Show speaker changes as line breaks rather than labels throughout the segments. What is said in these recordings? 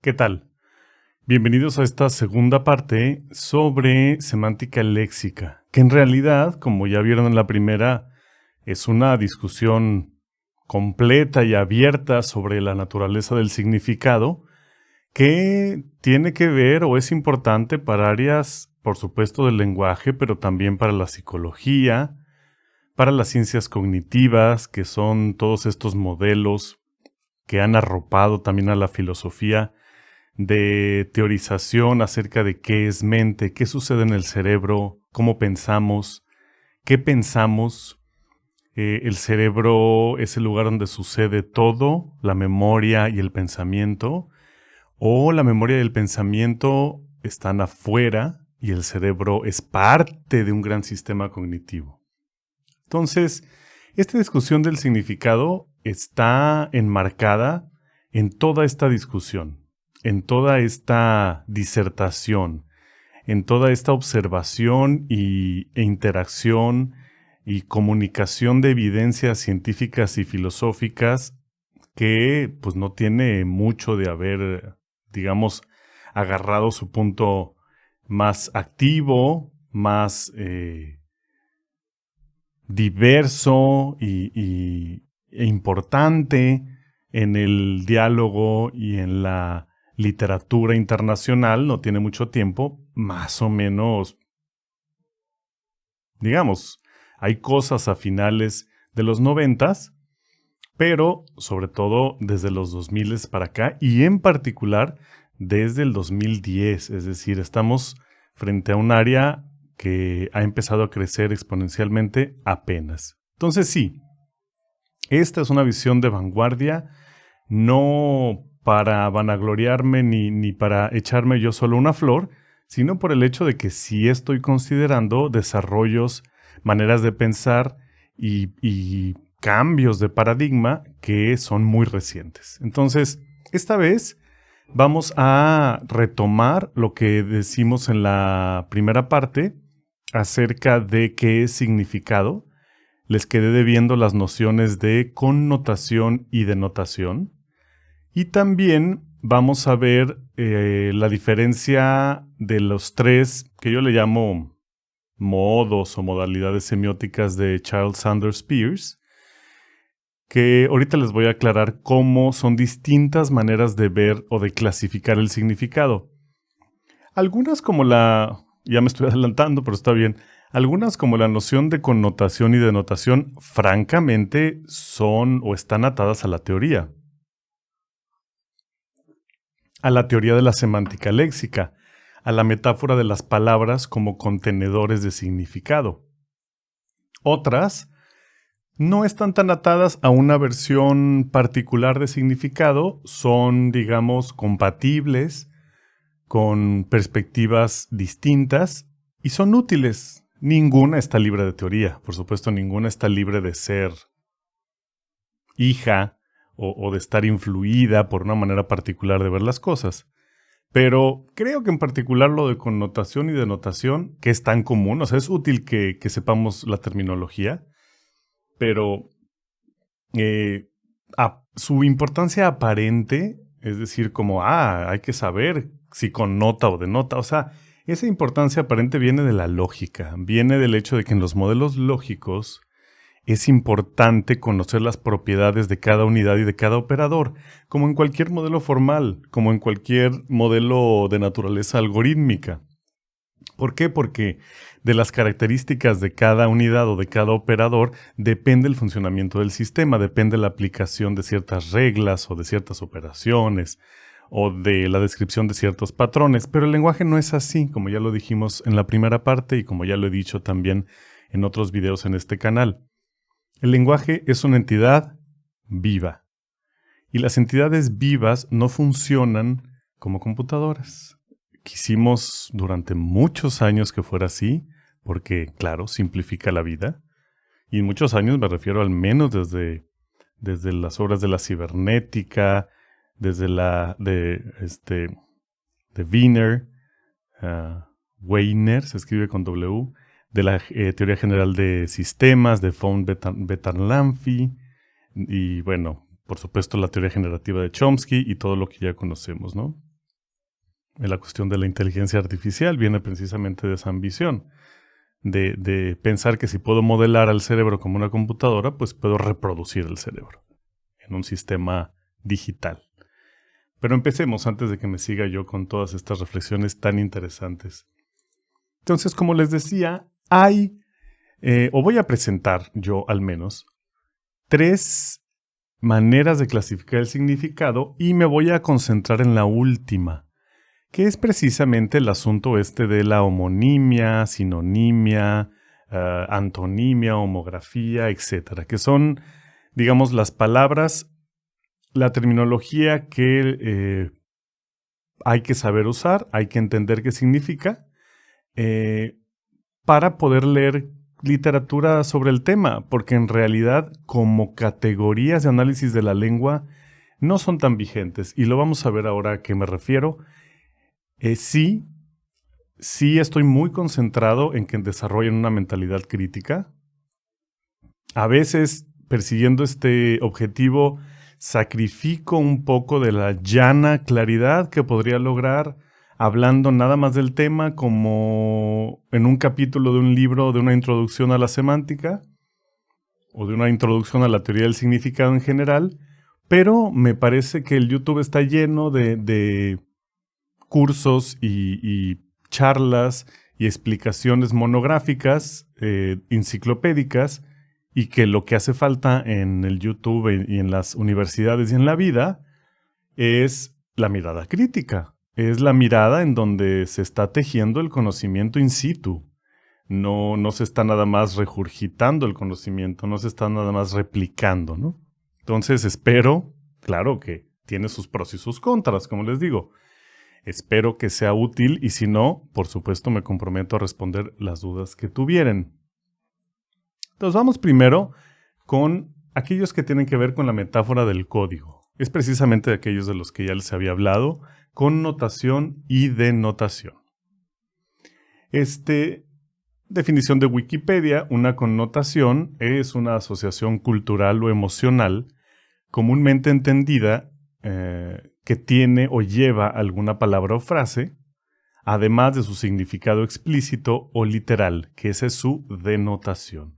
¿Qué tal? Bienvenidos a esta segunda parte sobre semántica léxica, que en realidad, como ya vieron en la primera, es una discusión completa y abierta sobre la naturaleza del significado, que tiene que ver o es importante para áreas, por supuesto, del lenguaje, pero también para la psicología, para las ciencias cognitivas, que son todos estos modelos que han arropado también a la filosofía de teorización acerca de qué es mente, qué sucede en el cerebro, cómo pensamos, qué pensamos. El cerebro es el lugar donde sucede todo, la memoria y el pensamiento, o la memoria y el pensamiento están afuera y el cerebro es parte de un gran sistema cognitivo. Entonces, esta discusión del significado está enmarcada en toda esta discusión, en toda esta disertación, en toda esta observación e interacción y comunicación de evidencias científicas y filosóficas que pues no tiene mucho de haber, digamos, agarrado su punto más activo, más diverso e importante en el diálogo y en la literatura internacional, no tiene mucho tiempo, más o menos, digamos, hay cosas a finales de los 90s, pero sobre todo desde los 2000 para acá y en particular desde el 2010, es decir, estamos frente a un área que ha empezado a crecer exponencialmente apenas. Entonces sí, esta es una visión de vanguardia, no para vanagloriarme ni para echarme yo solo una flor, sino por el hecho de que sí estoy considerando desarrollos, maneras de pensar y cambios de paradigma que son muy recientes. Entonces, esta vez vamos a retomar lo que decimos en la primera parte acerca de qué es significado. Les quedé debiendo las nociones de connotación y denotación. Y también vamos a ver la diferencia de los tres, que yo le llamo modos o modalidades semióticas de Charles Sanders Peirce, que ahorita les voy a aclarar cómo son distintas maneras de ver o de clasificar el significado. Algunas como ya me estoy adelantando, pero está bien. Algunas como la noción de connotación y denotación, francamente, son o están atadas a la teoría de la semántica léxica, a la metáfora de las palabras como contenedores de significado. Otras no están tan atadas a una versión particular de significado, son, digamos, compatibles con perspectivas distintas y son útiles. Ninguna está libre de teoría, por supuesto, ninguna está libre de ser hija o de estar influida por una manera particular de ver las cosas. Pero creo que en particular lo de connotación y denotación, que es tan común, o sea, es útil que sepamos la terminología, pero su importancia aparente, es decir, como, hay que saber si connota o denota, o sea, esa importancia aparente viene de la lógica, viene del hecho de que en los modelos lógicos es importante conocer las propiedades de cada unidad y de cada operador, como en cualquier modelo formal, como en cualquier modelo de naturaleza algorítmica. ¿Por qué? Porque de las características de cada unidad o de cada operador depende el funcionamiento del sistema, depende la aplicación de ciertas reglas o de ciertas operaciones o de la descripción de ciertos patrones. Pero el lenguaje no es así, como ya lo dijimos en la primera parte y como ya lo he dicho también en otros videos en este canal. El lenguaje es una entidad viva y las entidades vivas no funcionan como computadoras. Quisimos durante muchos años que fuera así, porque, claro, simplifica la vida. Y en muchos años me refiero al menos desde las obras de la cibernética, desde de Wiener, Weiner, se escribe con W, de la teoría general de sistemas, de von Bertalanffy, y bueno, por supuesto la teoría generativa de Chomsky y todo lo que ya conocemos, ¿no? la cuestión de la inteligencia artificial viene precisamente de esa ambición, de pensar que si puedo modelar al cerebro como una computadora, pues puedo reproducir el cerebro en un sistema digital. Pero empecemos antes de que me siga yo con todas estas reflexiones tan interesantes. Entonces, como les decía, o voy a presentar yo al menos, 3 maneras de clasificar el significado y me voy a concentrar en la última, que es precisamente el asunto de la homonimia, sinonimia, antonimia, homografía, etcétera, que son, digamos, las palabras, la terminología que hay que saber usar, hay que entender qué significa, para poder leer literatura sobre el tema, porque en realidad como categorías de análisis de la lengua no son tan vigentes, y lo vamos a ver ahora a qué me refiero. Sí estoy muy concentrado en que desarrollen una mentalidad crítica. A veces, persiguiendo este objetivo, sacrifico un poco de la llana claridad que podría lograr hablando nada más del tema como en un capítulo de un libro de una introducción a la semántica o de una introducción a la teoría del significado en general, pero me parece que el YouTube está lleno de cursos y charlas y explicaciones monográficas, enciclopédicas, y que lo que hace falta en el YouTube y en las universidades y en la vida es la mirada crítica. Es la mirada en donde se está tejiendo el conocimiento in situ. No se está nada más regurgitando el conocimiento, no se está nada más replicando, ¿no? Entonces espero, claro que tiene sus pros y sus contras, como les digo. Espero que sea útil y si no, por supuesto me comprometo a responder las dudas que tuvieren. Entonces vamos primero con aquellos que tienen que ver con la metáfora del código. Es precisamente de aquellos de los que ya les había hablado, connotación y denotación. Definición de Wikipedia, una connotación es una asociación cultural o emocional comúnmente entendida que tiene o lleva alguna palabra o frase, además de su significado explícito o literal, que esa es su denotación.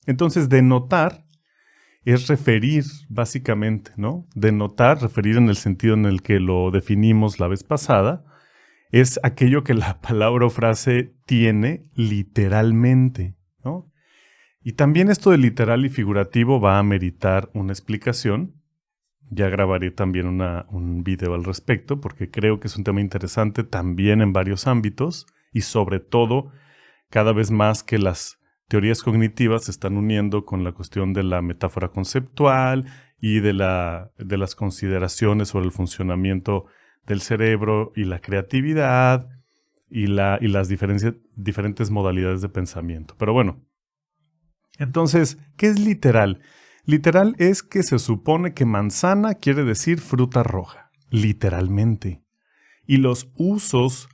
Entonces, denotar es referir, básicamente, ¿no? Denotar, referir en el sentido en el que lo definimos la vez pasada, es aquello que la palabra o frase tiene literalmente, ¿no? Y también esto de literal y figurativo va a meritar una explicación. Ya grabaré también un video al respecto, porque creo que es un tema interesante también en varios ámbitos y sobre todo cada vez más que las teorías cognitivas se están uniendo con la cuestión de la metáfora conceptual y de las consideraciones sobre el funcionamiento del cerebro y la creatividad y las diferentes modalidades de pensamiento. Pero bueno, entonces, ¿qué es literal? Literal es que se supone que manzana quiere decir fruta roja, literalmente. Y los usos,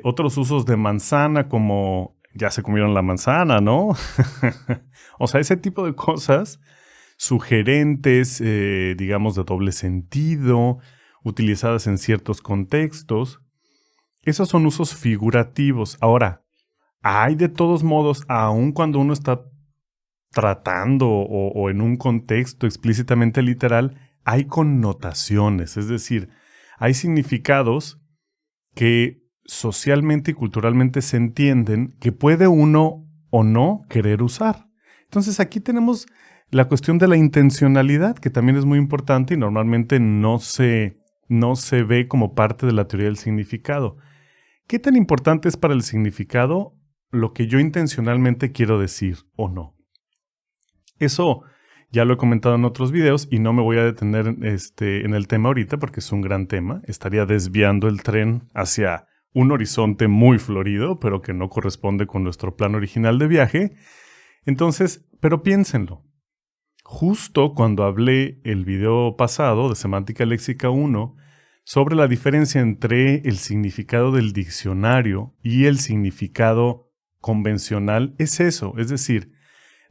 otros usos de manzana como ya se comieron la manzana, ¿no? O sea, ese tipo de cosas sugerentes, digamos, de doble sentido, utilizadas en ciertos contextos. Esos son usos figurativos. Ahora, hay de todos modos, aun cuando uno está tratando o en un contexto explícitamente literal, hay connotaciones, es decir, hay significados que socialmente y culturalmente se entienden que puede uno o no querer usar. Entonces aquí tenemos la cuestión de la intencionalidad, que también es muy importante y normalmente no se ve como parte de la teoría del significado. ¿Qué tan importante es para el significado lo que yo intencionalmente quiero decir o no? Eso ya lo he comentado en otros videos y no me voy a detener en el tema ahorita porque es un gran tema. Estaría desviando el tren hacia un horizonte muy florido, pero que no corresponde con nuestro plan original de viaje. Entonces, pero piénsenlo. Justo cuando hablé el video pasado de Semántica Léxica 1 sobre la diferencia entre el significado del diccionario y el significado convencional, es eso, es decir,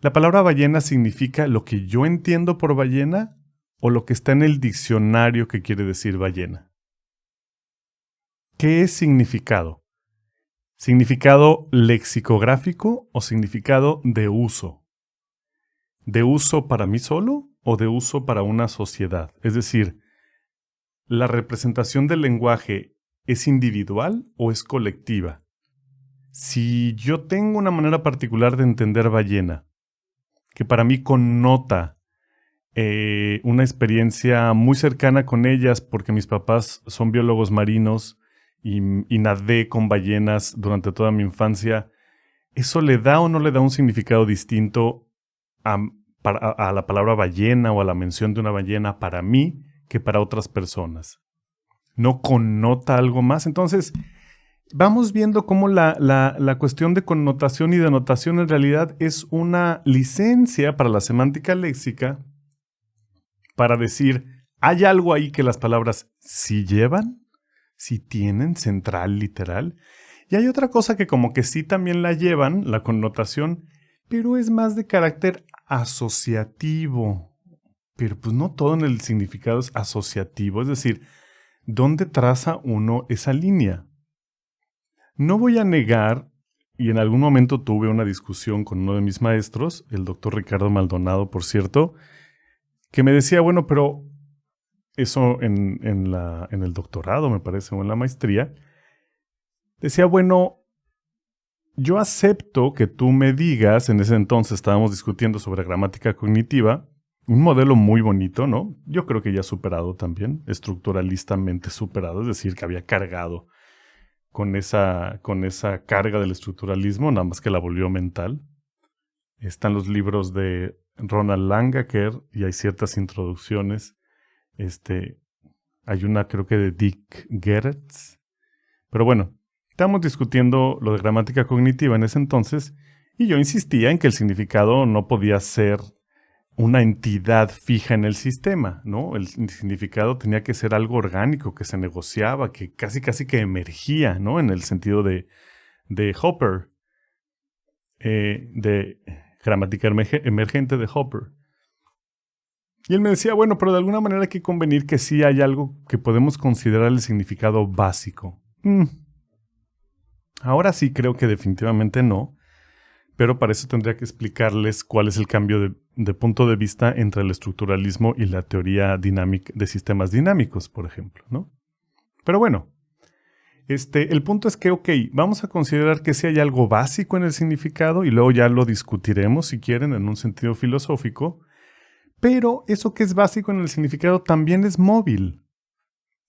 la palabra ballena significa lo que yo entiendo por ballena o lo que está en el diccionario que quiere decir ballena. ¿Qué es significado? ¿Significado lexicográfico o significado de uso? ¿De uso para mí solo o de uso para una sociedad? Es decir, ¿la representación del lenguaje es individual o es colectiva? Si yo tengo una manera particular de entender ballena, que para mí connota una experiencia muy cercana con ellas porque mis papás son biólogos marinos y nadé con ballenas durante toda mi infancia, ¿eso le da o no le da un significado distinto a la palabra ballena o a la mención de una ballena para mí que para otras personas? ¿No connota algo más? Entonces, vamos viendo cómo la cuestión de connotación y denotación en realidad es una licencia para la semántica léxica para decir, ¿hay algo ahí que las palabras sí llevan? ¿Sí tienen central literal? Y hay otra cosa que como que sí también la llevan, la connotación, pero es más de carácter asociativo. Pero pues no todo en el significado es asociativo, es decir, ¿dónde traza uno esa línea? No voy a negar, y en algún momento tuve una discusión con uno de mis maestros, el doctor Ricardo Maldonado, por cierto, que me decía, bueno, pero eso en el doctorado, me parece, o en la maestría, decía, bueno, yo acepto que tú me digas, en ese entonces estábamos discutiendo sobre gramática cognitiva, un modelo muy bonito, ¿no? Yo creo que ya superado también, estructuralistamente superado, es decir, que había cargado con esa carga del estructuralismo, nada más que la volvió mental. Están los libros de Ronald Langacker y hay ciertas introducciones. Hay una creo que de Dick Gerets. Pero bueno, estábamos discutiendo lo de gramática cognitiva en ese entonces y yo insistía en que el significado no podía ser una entidad fija en el sistema, ¿no? El significado tenía que ser algo orgánico, que se negociaba, que casi que emergía, ¿no? En el sentido de Hopper, de gramática emergente de Hopper. Y él me decía, bueno, pero de alguna manera hay que convenir que sí hay algo que podemos considerar el significado básico. Ahora sí creo que definitivamente no, pero para eso tendría que explicarles cuál es el cambio de punto de vista entre el estructuralismo y la teoría dinámica de sistemas dinámicos, por ejemplo, ¿no? Pero bueno, el punto es que, ok, vamos a considerar que sí hay algo básico en el significado y luego ya lo discutiremos, si quieren, en un sentido filosófico, pero eso que es básico en el significado también es móvil.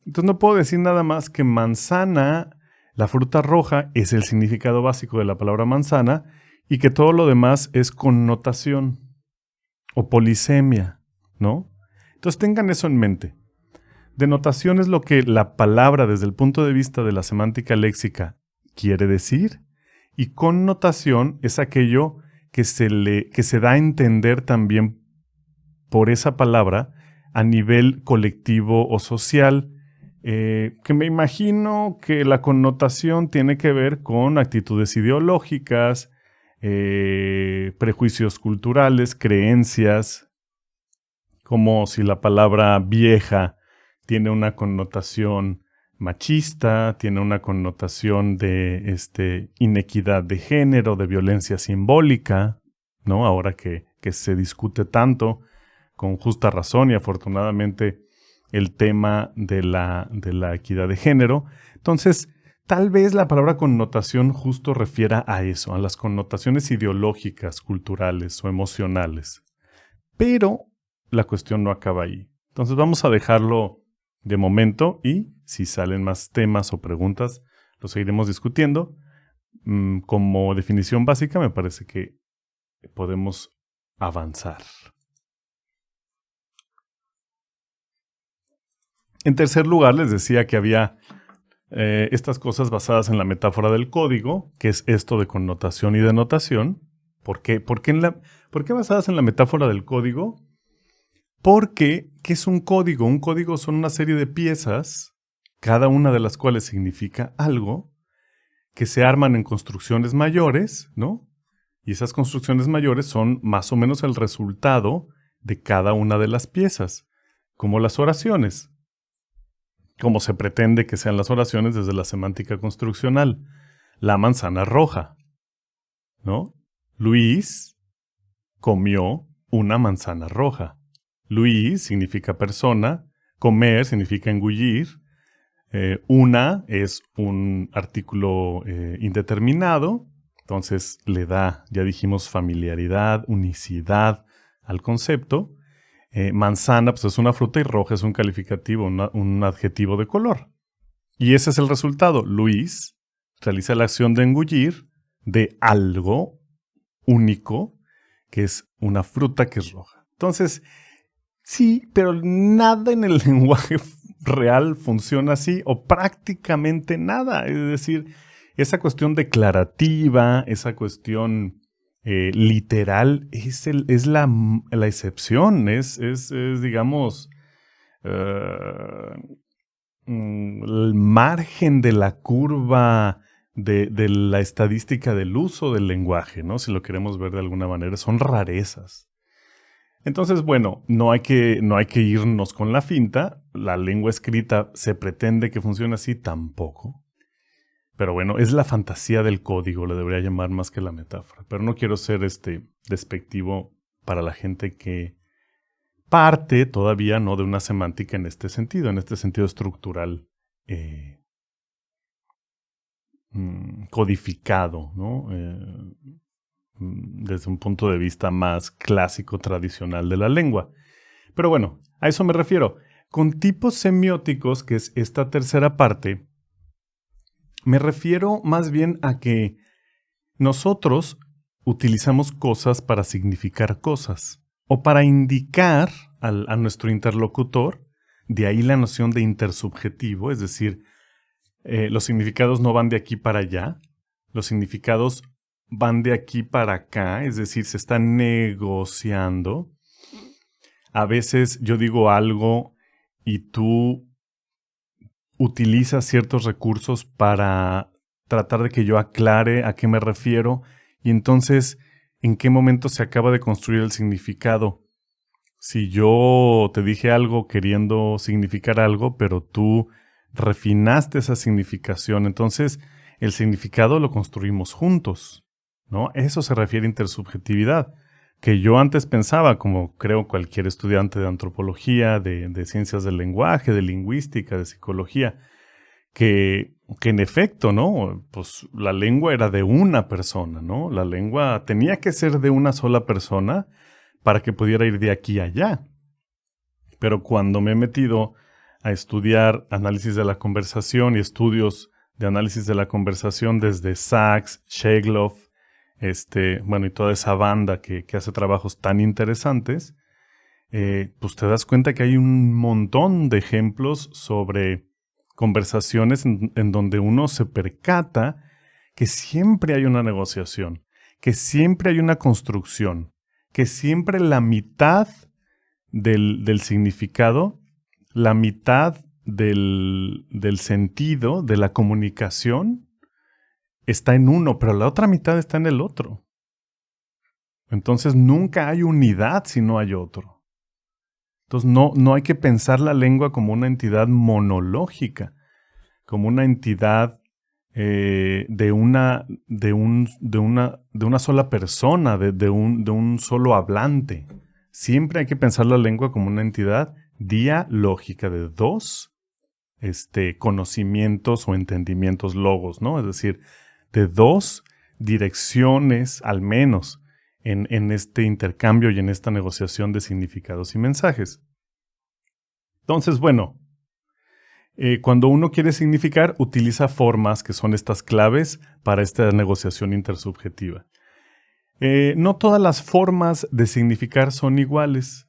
Entonces no puedo decir nada más que manzana, la fruta roja, es el significado básico de la palabra manzana y que todo lo demás es connotación o polisemia, ¿no? Entonces tengan eso en mente. Denotación es lo que la palabra desde el punto de vista de la semántica léxica quiere decir y connotación es aquello que se da a entender también por esa palabra a nivel colectivo o social, que me imagino que la connotación tiene que ver con actitudes ideológicas, prejuicios culturales, creencias, como si la palabra vieja tiene una connotación machista, tiene una connotación de inequidad de género, de violencia simbólica, ¿no? Ahora que se discute tanto, con justa razón y afortunadamente, el tema de la equidad de género. Entonces, tal vez la palabra connotación justo refiera a eso, a las connotaciones ideológicas, culturales o emocionales. Pero la cuestión no acaba ahí. Entonces vamos a dejarlo de momento y si salen más temas o preguntas, lo seguiremos discutiendo. Como definición básica, me parece que podemos avanzar. En tercer lugar, les decía que había estas cosas basadas en la metáfora del código, que es esto de connotación y denotación. ¿Por qué basadas en la metáfora del código? Porque, ¿qué es un código? Un código son una serie de piezas, cada una de las cuales significa algo, que se arman en construcciones mayores, ¿no? Y esas construcciones mayores son más o menos el resultado de cada una de las piezas, como las oraciones. como se pretende que sean las oraciones desde la semántica construccional. La manzana roja, ¿no? Luis comió una manzana roja. Luis significa persona, comer significa engullir, una es un artículo indeterminado, entonces le da, ya dijimos, familiaridad, unicidad al concepto. Manzana pues es una fruta y roja es un calificativo, un adjetivo de color. Y ese es el resultado. Luis realiza la acción de engullir de algo único, que es una fruta que es roja. Entonces, sí, pero nada en el lenguaje real funciona así, o prácticamente nada. Es decir, esa cuestión declarativa, esa cuestión literal, es la excepción, es digamos, el margen de la curva de la estadística del uso del lenguaje, ¿no? Si lo queremos ver de alguna manera, son rarezas. Entonces, bueno, no hay que irnos con la finta. La lengua escrita se pretende que funcione así, tampoco. Pero bueno, es la fantasía del código, le debería llamar más que la metáfora. Pero no quiero ser despectivo para la gente que parte todavía no de una semántica en este sentido estructural codificado, ¿no? Desde un punto de vista más clásico, tradicional de la lengua. Pero bueno, a eso me refiero. Con tipos semióticos, que es esta tercera parte, me refiero más bien a que nosotros utilizamos cosas para significar cosas o para indicar a nuestro interlocutor, de ahí la noción de intersubjetivo, es decir, los significados no van de aquí para allá, los significados van de aquí para acá, es decir, se están negociando. A veces yo digo algo y tú utilizas ciertos recursos para tratar de que yo aclare a qué me refiero y entonces en qué momento se acaba de construir el significado. Si yo te dije algo queriendo significar algo, pero tú refinaste esa significación, entonces el significado lo construimos juntos, ¿no? Eso se refiere a intersubjetividad, que yo antes pensaba, como creo cualquier estudiante de antropología, de ciencias del lenguaje, de lingüística, de psicología, que en efecto, ¿no? Pues la lengua era de una persona, ¿no? La lengua tenía que ser de una sola persona para que pudiera ir de aquí a allá. Pero cuando me he metido a estudiar análisis de la conversación y estudios de análisis de la conversación desde Sachs, Shegloff, bueno, y toda esa banda que hace trabajos tan interesantes, pues te das cuenta que hay un montón de ejemplos sobre conversaciones en donde uno se percata que siempre hay una negociación, que siempre hay una construcción, que siempre la mitad del significado, la mitad del sentido, de la comunicación, está en uno, pero la otra mitad está en el otro. Entonces nunca hay unidad si no hay otro. Entonces no hay que pensar la lengua como una entidad monológica, como una entidad de una sola persona, de un solo hablante. Siempre hay que pensar la lengua como una entidad dialógica de dos conocimientos o entendimientos logos, ¿no? Es decir, de dos direcciones al menos en este intercambio y en esta negociación de significados y mensajes. Entonces, bueno, cuando uno quiere significar, utiliza formas que son estas claves para esta negociación intersubjetiva. No todas las formas de significar son iguales.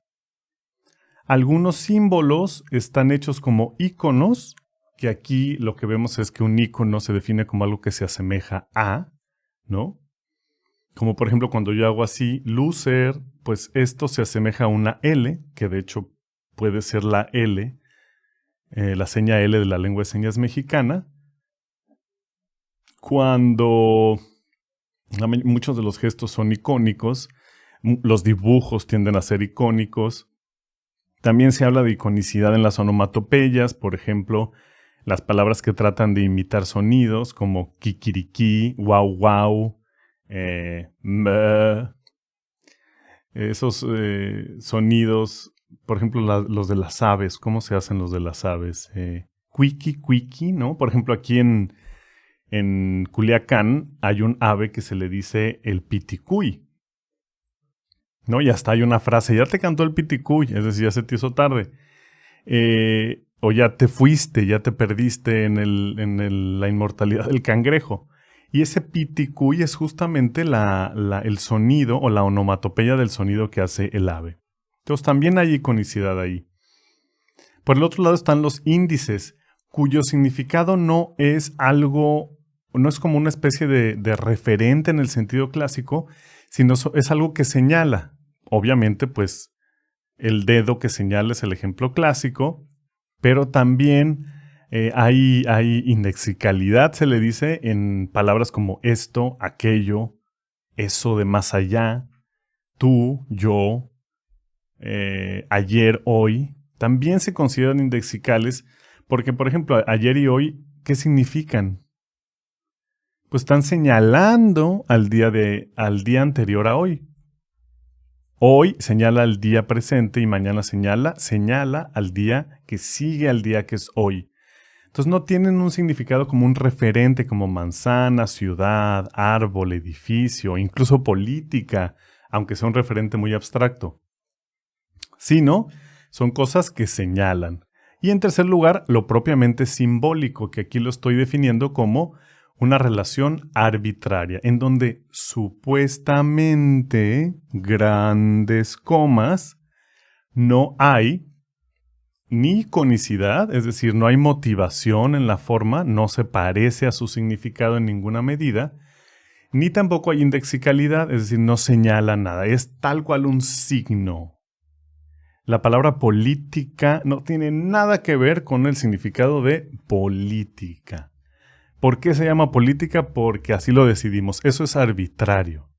Algunos símbolos están hechos como íconos, que aquí lo que vemos es que un ícono se define como algo que se asemeja a, ¿no? Como por ejemplo cuando yo hago así, loser, pues esto se asemeja a una L, que de hecho puede ser la L, la seña L de la lengua de señas mexicana. Cuando muchos de los gestos son icónicos, los dibujos tienden a ser icónicos. También se habla de iconicidad en las onomatopeyas, por ejemplo, las palabras que tratan de imitar sonidos como kikiriki, wow wow, meh. Esos sonidos, por ejemplo, los de las aves, ¿cómo se hacen los de las aves? Cuiqui, cuiqui, ¿no? Por ejemplo, aquí en Culiacán hay un ave que se le dice el piticuy, ¿no? Y hasta hay una frase, ya te cantó el piticuy, es decir, ya se te hizo tarde. O ya te fuiste, ya te perdiste en la inmortalidad del cangrejo. Y ese piticuy es justamente el sonido o la onomatopeya del sonido que hace el ave. Entonces también hay iconicidad ahí. Por el otro lado están los índices, cuyo significado no es algo, no es como una especie de referente en el sentido clásico, sino es algo que señala. Obviamente, pues, el dedo que señala es el ejemplo clásico, pero también hay indexicalidad, se le dice, en palabras como esto, aquello, eso de más allá, tú, yo, ayer, hoy. También se consideran indexicales porque, por ejemplo, ayer y hoy, ¿qué significan? Pues están señalando al día anterior a hoy. Hoy señala al día presente y mañana señala al día que sigue al día que es hoy. Entonces no tienen un significado como un referente como manzana, ciudad, árbol, edificio, incluso política, aunque sea un referente muy abstracto. Sino son cosas que señalan. Y en tercer lugar, lo propiamente simbólico, que aquí lo estoy definiendo como una relación arbitraria, en donde supuestamente, grandes comas, no hay ni iconicidad, es decir, no hay motivación en la forma, no se parece a su significado en ninguna medida, ni tampoco hay indexicalidad, es decir, no señala nada, es tal cual un signo. La palabra política no tiene nada que ver con el significado de política. ¿Por qué se llama política? Porque así lo decidimos. Eso es arbitrario,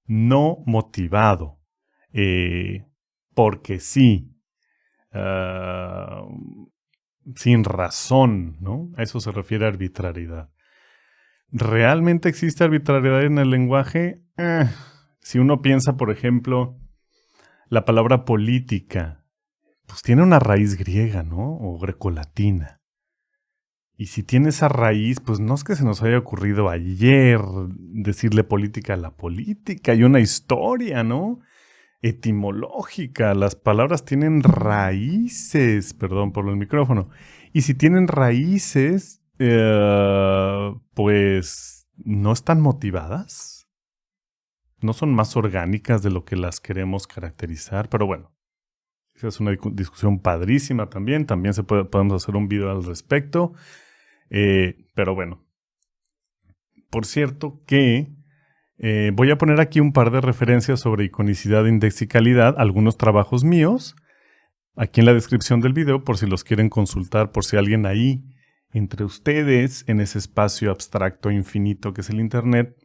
no motivado, porque sí, sin razón, ¿no? A eso se refiere arbitrariedad. ¿Realmente existe arbitrariedad en el lenguaje? Si uno piensa, por ejemplo, la palabra política, pues tiene una raíz griega, ¿no? O grecolatina. Y si tiene esa raíz, pues no es que se nos haya ocurrido ayer decirle política a la política. Hay una historia, ¿no? Etimológica. Las palabras tienen raíces. Perdón por el micrófono. Y si tienen raíces, pues no están motivadas. No son más orgánicas de lo que las queremos caracterizar. Pero bueno, esa es una discusión padrísima también. También podemos hacer un video al respecto. Pero bueno, por cierto que voy a poner aquí un par de referencias sobre iconicidad, indexicalidad, algunos trabajos míos, aquí en la descripción del video, por si los quieren consultar, por si alguien ahí, entre ustedes, en ese espacio abstracto infinito que es el Internet,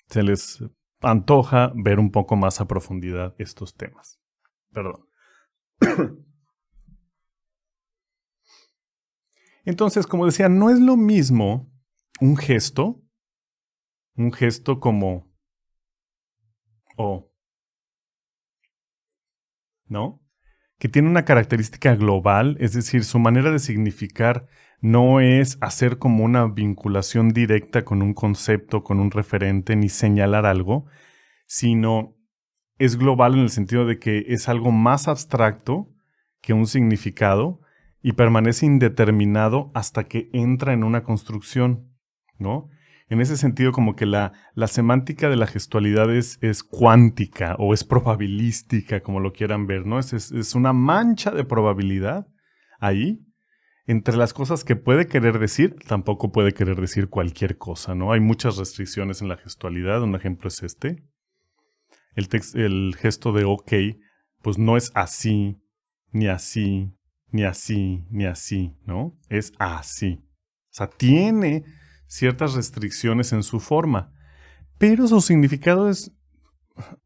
se les antoja ver un poco más a profundidad estos temas. Perdón. Entonces, como decía, no es lo mismo un gesto como o, ¿no? Que tiene una característica global, es decir, su manera de significar no es hacer como una vinculación directa con un concepto, con un referente, ni señalar algo, sino es global en el sentido de que es algo más abstracto que un significado y permanece indeterminado hasta que entra en una construcción, ¿no? En ese sentido, como que la semántica de la gestualidad es cuántica o es probabilística, como lo quieran ver, ¿no? Es una mancha de probabilidad ahí. Entre las cosas que puede querer decir, tampoco puede querer decir cualquier cosa, ¿no? Hay muchas restricciones en la gestualidad. Un ejemplo es este. El gesto de OK, pues no es así, ni así, ni así, ni así, ¿no? Es así. O sea, tiene ciertas restricciones en su forma, pero su significado es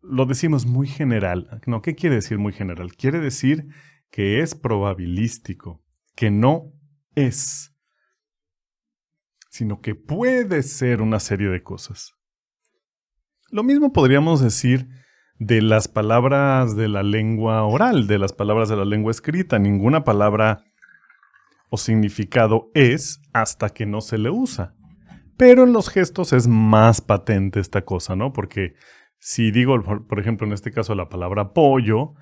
lo decimos muy general. No, ¿qué quiere decir muy general? Quiere decir que es probabilístico, que no es, sino que puede ser una serie de cosas. Lo mismo podríamos decir de las palabras de la lengua oral, de las palabras de la lengua escrita. Ninguna palabra o significado es hasta que no se le usa. Pero en los gestos es más patente esta cosa, ¿no? Porque si digo, por ejemplo, en este caso la palabra pollo,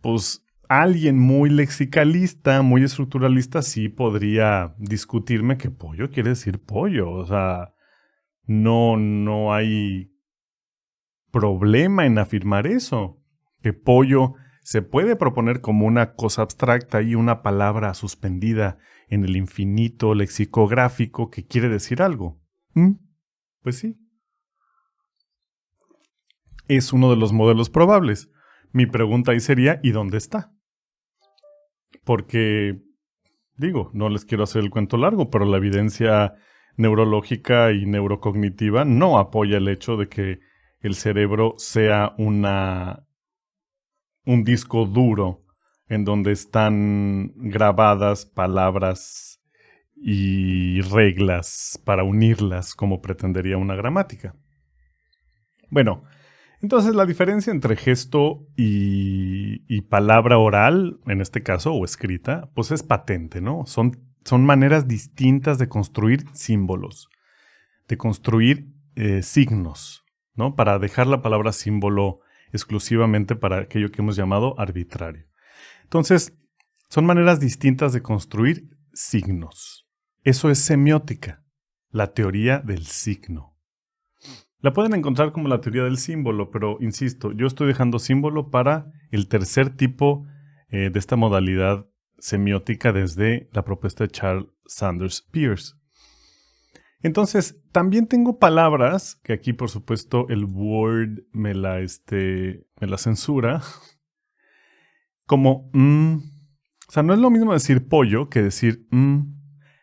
pues alguien muy lexicalista, muy estructuralista, sí podría discutirme que pollo quiere decir pollo. O sea, no hay problema en afirmar eso. Que pollo se puede proponer como una cosa abstracta y una palabra suspendida en el infinito lexicográfico que quiere decir algo. Pues sí. Es uno de los modelos probables. Mi pregunta ahí sería, ¿y dónde está? Porque, digo, no les quiero hacer el cuento largo, pero la evidencia neurológica y neurocognitiva no apoya el hecho de que el cerebro sea un disco duro en donde están grabadas palabras y reglas para unirlas como pretendería una gramática. Bueno, entonces la diferencia entre gesto y palabra oral, en este caso, o escrita, pues es patente, ¿no? Son maneras distintas de construir símbolos, de construir signos, ¿no? Para dejar la palabra símbolo exclusivamente para aquello que hemos llamado arbitrario. Entonces, son maneras distintas de construir signos. Eso es semiótica, la teoría del signo. La pueden encontrar como la teoría del símbolo, pero insisto, yo estoy dejando símbolo para el tercer tipo de esta modalidad semiótica desde la propuesta de Charles Sanders Peirce. Entonces, también tengo palabras, que aquí por supuesto el Word me la censura, como o sea, no es lo mismo decir pollo que decir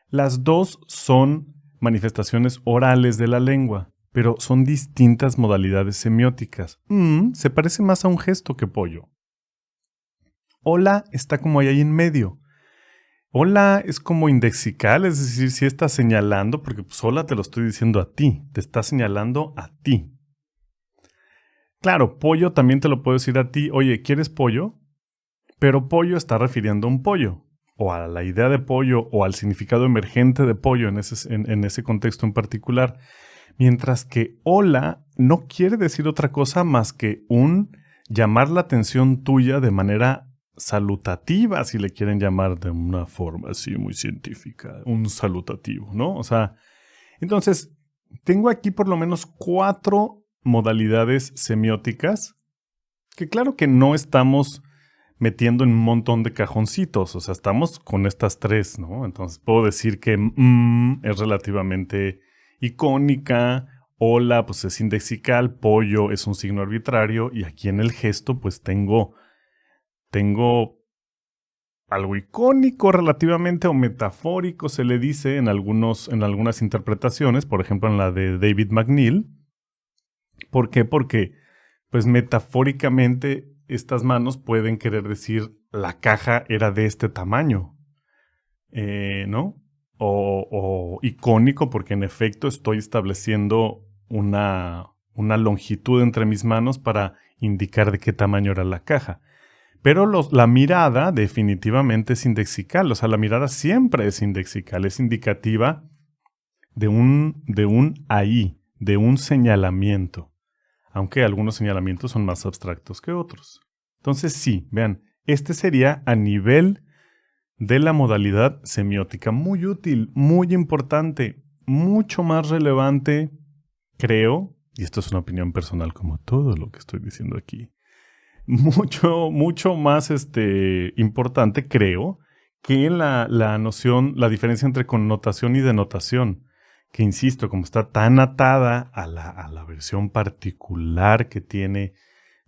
Las dos son manifestaciones orales de la lengua, pero son distintas modalidades semióticas. Se parece más a un gesto que pollo. Hola está como ahí en medio. Hola es como indexical, es decir, si está señalando, porque pues hola te lo estoy diciendo a ti, te está señalando a ti. Claro, pollo también te lo puedo decir a ti, oye, ¿quieres pollo? Pero pollo está refiriendo a un pollo, o a la idea de pollo, o al significado emergente de pollo en ese contexto en particular. Mientras que hola no quiere decir otra cosa más que un llamar la atención tuya de manera salutativa, si le quieren llamar de una forma así muy científica, un salutativo, ¿no? O sea, entonces, tengo aquí por lo menos 4 modalidades semióticas que claro que no estamos metiendo en un montón de cajoncitos, o sea, estamos con estas 3, ¿no? Entonces, puedo decir que es relativamente icónica, hola, pues es indexical, pollo es un signo arbitrario, y aquí en el gesto, pues tengo algo icónico relativamente o metafórico, se le dice en algunas interpretaciones, por ejemplo en la de David McNeill. ¿Por qué? Porque, pues metafóricamente, estas manos pueden querer decir la caja era de este tamaño, ¿no? O icónico porque en efecto estoy estableciendo una longitud entre mis manos para indicar de qué tamaño era la caja. Pero la mirada definitivamente es indexical, o sea, la mirada siempre es indexical, es indicativa de un ahí, de un señalamiento, aunque algunos señalamientos son más abstractos que otros. Entonces sí, vean, este sería a nivel de la modalidad semiótica, muy útil, muy importante, mucho más relevante, creo, y esto es una opinión personal como todo lo que estoy diciendo aquí, mucho más importante, creo, que la noción, la diferencia entre connotación y denotación, que insisto, como está tan atada a la versión particular que tiene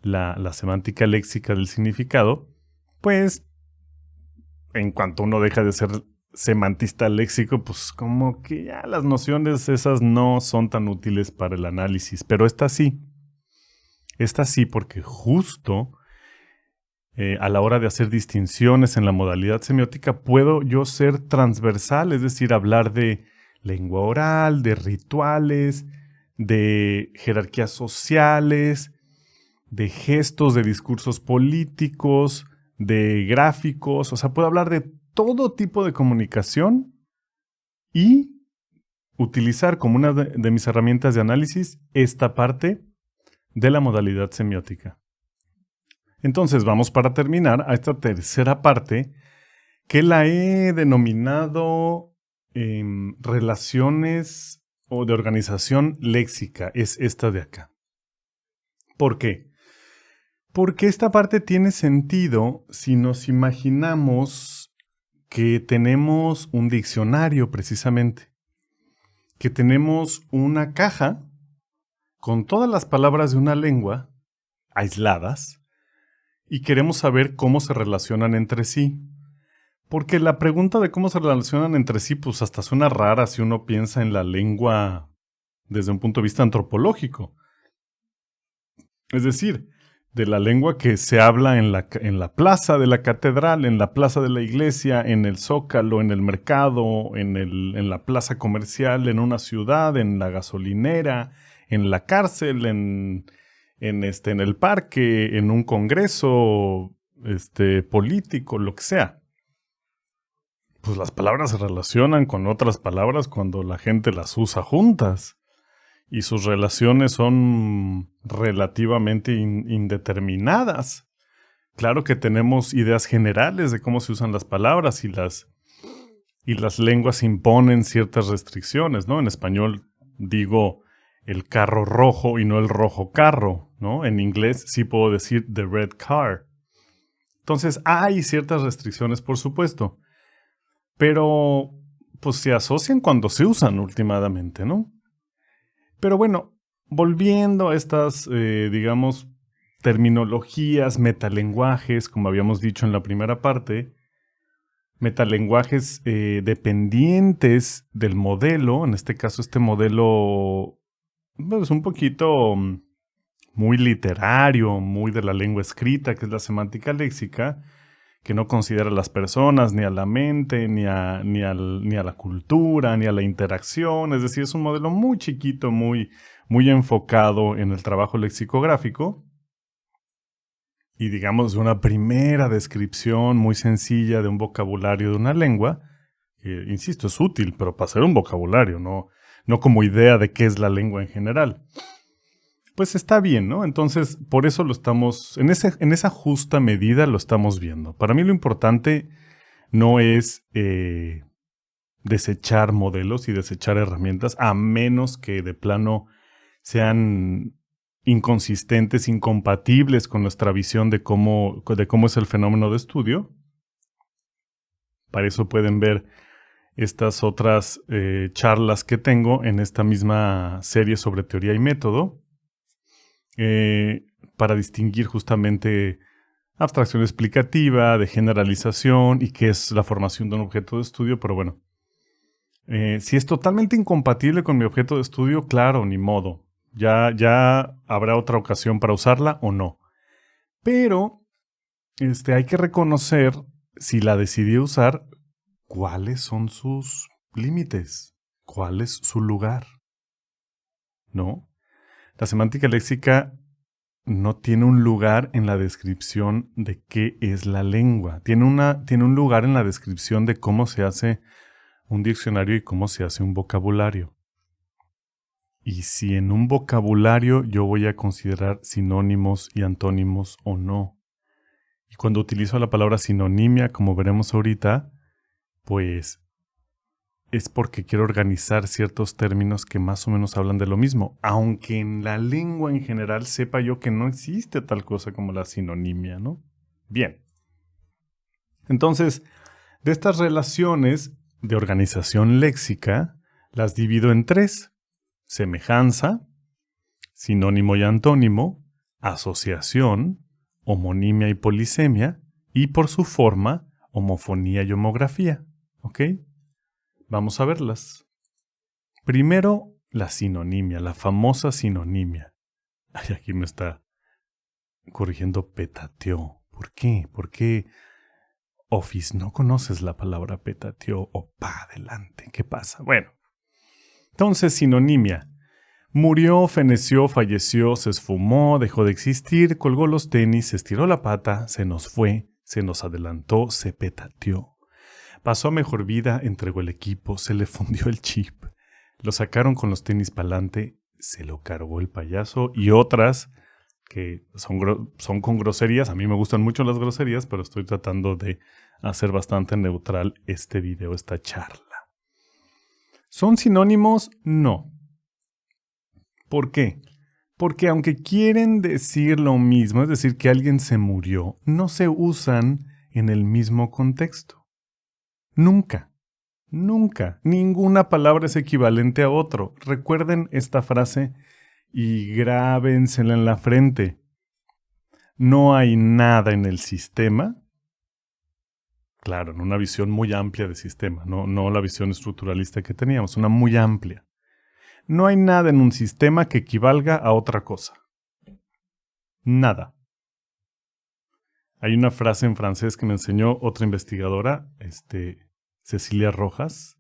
la semántica léxica del significado, pues en cuanto uno deja de ser semantista léxico, pues como que ya las nociones esas no son tan útiles para el análisis, pero esta sí. Esta sí, porque justo a la hora de hacer distinciones en la modalidad semiótica puedo yo ser transversal, es decir, hablar de lengua oral, de rituales, de jerarquías sociales, de gestos, de discursos políticos, de gráficos, o sea, puedo hablar de todo tipo de comunicación y utilizar como una de mis herramientas de análisis esta parte de la modalidad semiótica. Entonces vamos para terminar a esta tercera parte que la he denominado relaciones o de organización léxica, es esta de acá. ¿Por qué? Porque esta parte tiene sentido si nos imaginamos que tenemos un diccionario precisamente, que tenemos una caja con todas las palabras de una lengua aisladas y queremos saber cómo se relacionan entre sí. Porque la pregunta de cómo se relacionan entre sí, pues hasta suena rara si uno piensa en la lengua desde un punto de vista antropológico. Es decir, de la lengua que se habla en la plaza de la catedral, en la plaza de la iglesia, en el zócalo, en el mercado, en la plaza comercial, en una ciudad, en la gasolinera, en la cárcel, en el parque, en un congreso político, lo que sea. Pues las palabras se relacionan con otras palabras cuando la gente las usa juntas. Y sus relaciones son relativamente indeterminadas. Claro que tenemos ideas generales de cómo se usan las palabras y las lenguas imponen ciertas restricciones, ¿no? En español digo el carro rojo y no el rojo carro, ¿no? En inglés sí puedo decir the red car. Entonces hay ciertas restricciones, por supuesto, pero pues se asocian cuando se usan últimamente, ¿no? Pero bueno, volviendo a estas, digamos, terminologías, metalenguajes, como habíamos dicho en la primera parte, metalenguajes dependientes del modelo, en este caso este modelo pues un poquito muy literario, muy de la lengua escrita, que es la semántica léxica, que no considera a las personas, ni a la mente, ni a la cultura, ni a la interacción. Es decir, es un modelo muy chiquito, muy enfocado en el trabajo lexicográfico. Y digamos, de una primera descripción muy sencilla de un vocabulario de una lengua, que, insisto, es útil, pero para ser un vocabulario, no como idea de qué es la lengua en general. Pues está bien, ¿no? Entonces, por eso lo estamos, en esa justa medida lo estamos viendo. Para mí lo importante no es desechar modelos y desechar herramientas, a menos que de plano sean inconsistentes, incompatibles con nuestra visión de cómo es el fenómeno de estudio. Para eso pueden ver estas otras charlas que tengo en esta misma serie sobre teoría y método. Para distinguir justamente abstracción explicativa, de generalización y qué es la formación de un objeto de estudio, pero bueno. Si es totalmente incompatible con mi objeto de estudio, claro, ni modo. Ya habrá otra ocasión para usarla o no. Pero hay que reconocer, si la decidí usar, cuáles son sus límites, cuál es su lugar, ¿no? La semántica léxica no tiene un lugar en la descripción de qué es la lengua. Tiene un lugar en la descripción de cómo se hace un diccionario y cómo se hace un vocabulario. Y si en un vocabulario yo voy a considerar sinónimos y antónimos o no. Y cuando utilizo la palabra sinonimia, como veremos ahorita, pues es porque quiero organizar ciertos términos que más o menos hablan de lo mismo, aunque en la lengua en general sepa yo que no existe tal cosa como la sinonimia, ¿no? Bien. Entonces, de estas relaciones de organización léxica, las divido en tres: semejanza, sinónimo y antónimo, asociación, homonimia y polisemia, y por su forma, homofonía y homografía. ¿Ok? Vamos a verlas. Primero, la sinonimia, la famosa sinonimia. Ay, aquí me está corrigiendo petateó. ¿Por qué? ¿Por qué, Office, no conoces la palabra petateó o pa adelante? ¿Qué pasa? Bueno, entonces sinonimia. Murió, feneció, falleció, se esfumó, dejó de existir, colgó los tenis, se estiró la pata, se nos fue, se nos adelantó, se petateó. Pasó a mejor vida, entregó el equipo, se le fundió el chip. Lo sacaron con los tenis pa'lante, se lo cargó el payaso y otras que son con groserías. A mí me gustan mucho las groserías, pero estoy tratando de hacer bastante neutral este video, esta charla. ¿Son sinónimos? No. ¿Por qué? Porque aunque quieren decir lo mismo, es decir, que alguien se murió, no se usan en el mismo contexto. Nunca, nunca, ninguna palabra es equivalente a otro. Recuerden esta frase y grábensela en la frente. No hay nada en el sistema, claro, en una visión muy amplia de sistema, no la visión estructuralista que teníamos, una muy amplia. No hay nada en un sistema que equivalga a otra cosa. Nada. Hay una frase en francés que me enseñó otra investigadora, Cecilia Rojas,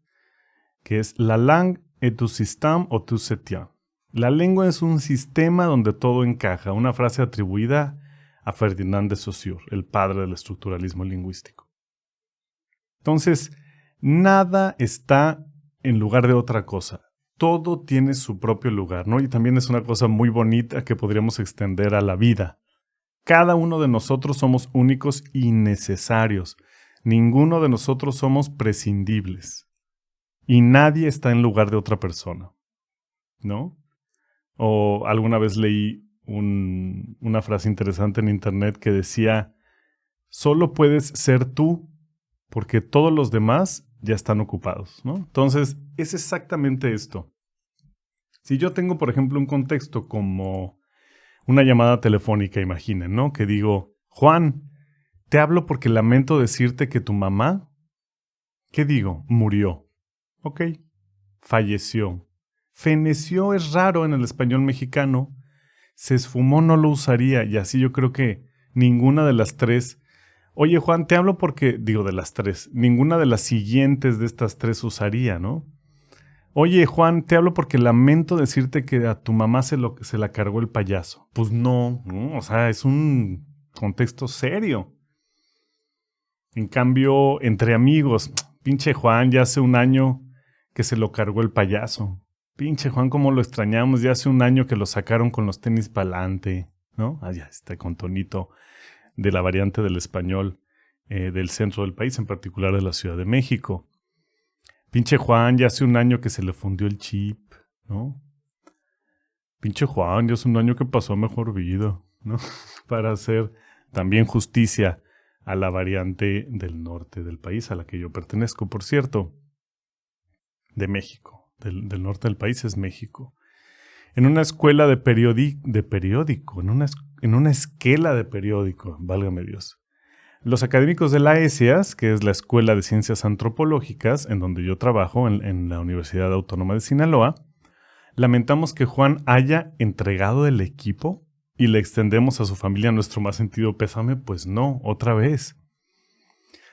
que es la langue est un système où tout se tient. La lengua es un sistema donde todo encaja, una frase atribuida a Ferdinand de Saussure, el padre del estructuralismo lingüístico. Entonces, nada está en lugar de otra cosa. Todo tiene su propio lugar, ¿no? Y también es una cosa muy bonita que podríamos extender a la vida. Cada uno de nosotros somos únicos y necesarios. Ninguno de nosotros somos prescindibles. Y nadie está en lugar de otra persona, ¿no? O alguna vez leí una frase interesante en internet que decía, solo puedes ser tú porque todos los demás ya están ocupados, ¿no? Entonces, es exactamente esto. Si yo tengo, por ejemplo, un contexto como una llamada telefónica, imaginen, ¿no? Que digo, Juan, te hablo porque lamento decirte que tu mamá, ¿qué digo? Murió. Ok. Falleció. Feneció es raro en el español mexicano. Se esfumó no lo usaría y así yo creo que ninguna de las tres. Oye, Juan, te hablo porque, digo de las tres, ninguna de las siguientes de estas tres usaría, ¿no? Oye, Juan, te hablo porque lamento decirte que a tu mamá se la cargó el payaso. Pues no, o sea, es un contexto serio. En cambio, entre amigos, pinche Juan, ya hace un año que se lo cargó el payaso. Pinche Juan, cómo lo extrañamos, ya hace un año que lo sacaron con los tenis pa'lante, ¿no? Ah, ya está con tonito de la variante del español del centro del país, en particular de la Ciudad de México. Pinche Juan, ya hace un año que se le fundió el chip, ¿no? Pinche Juan, ya hace un año que pasó mejor vida, ¿no? Para hacer también justicia a la variante del norte del país, a la que yo pertenezco, por cierto, de México. Del norte del país es México. En una escuela de periódico, en una esquela de periódico, válgame Dios. Los académicos de la ESIAS, que es la Escuela de Ciencias Antropológicas, en donde yo trabajo, en la Universidad Autónoma de Sinaloa, lamentamos que Juan haya entregado el equipo y le extendemos a su familia nuestro más sentido pésame. Pues no, otra vez.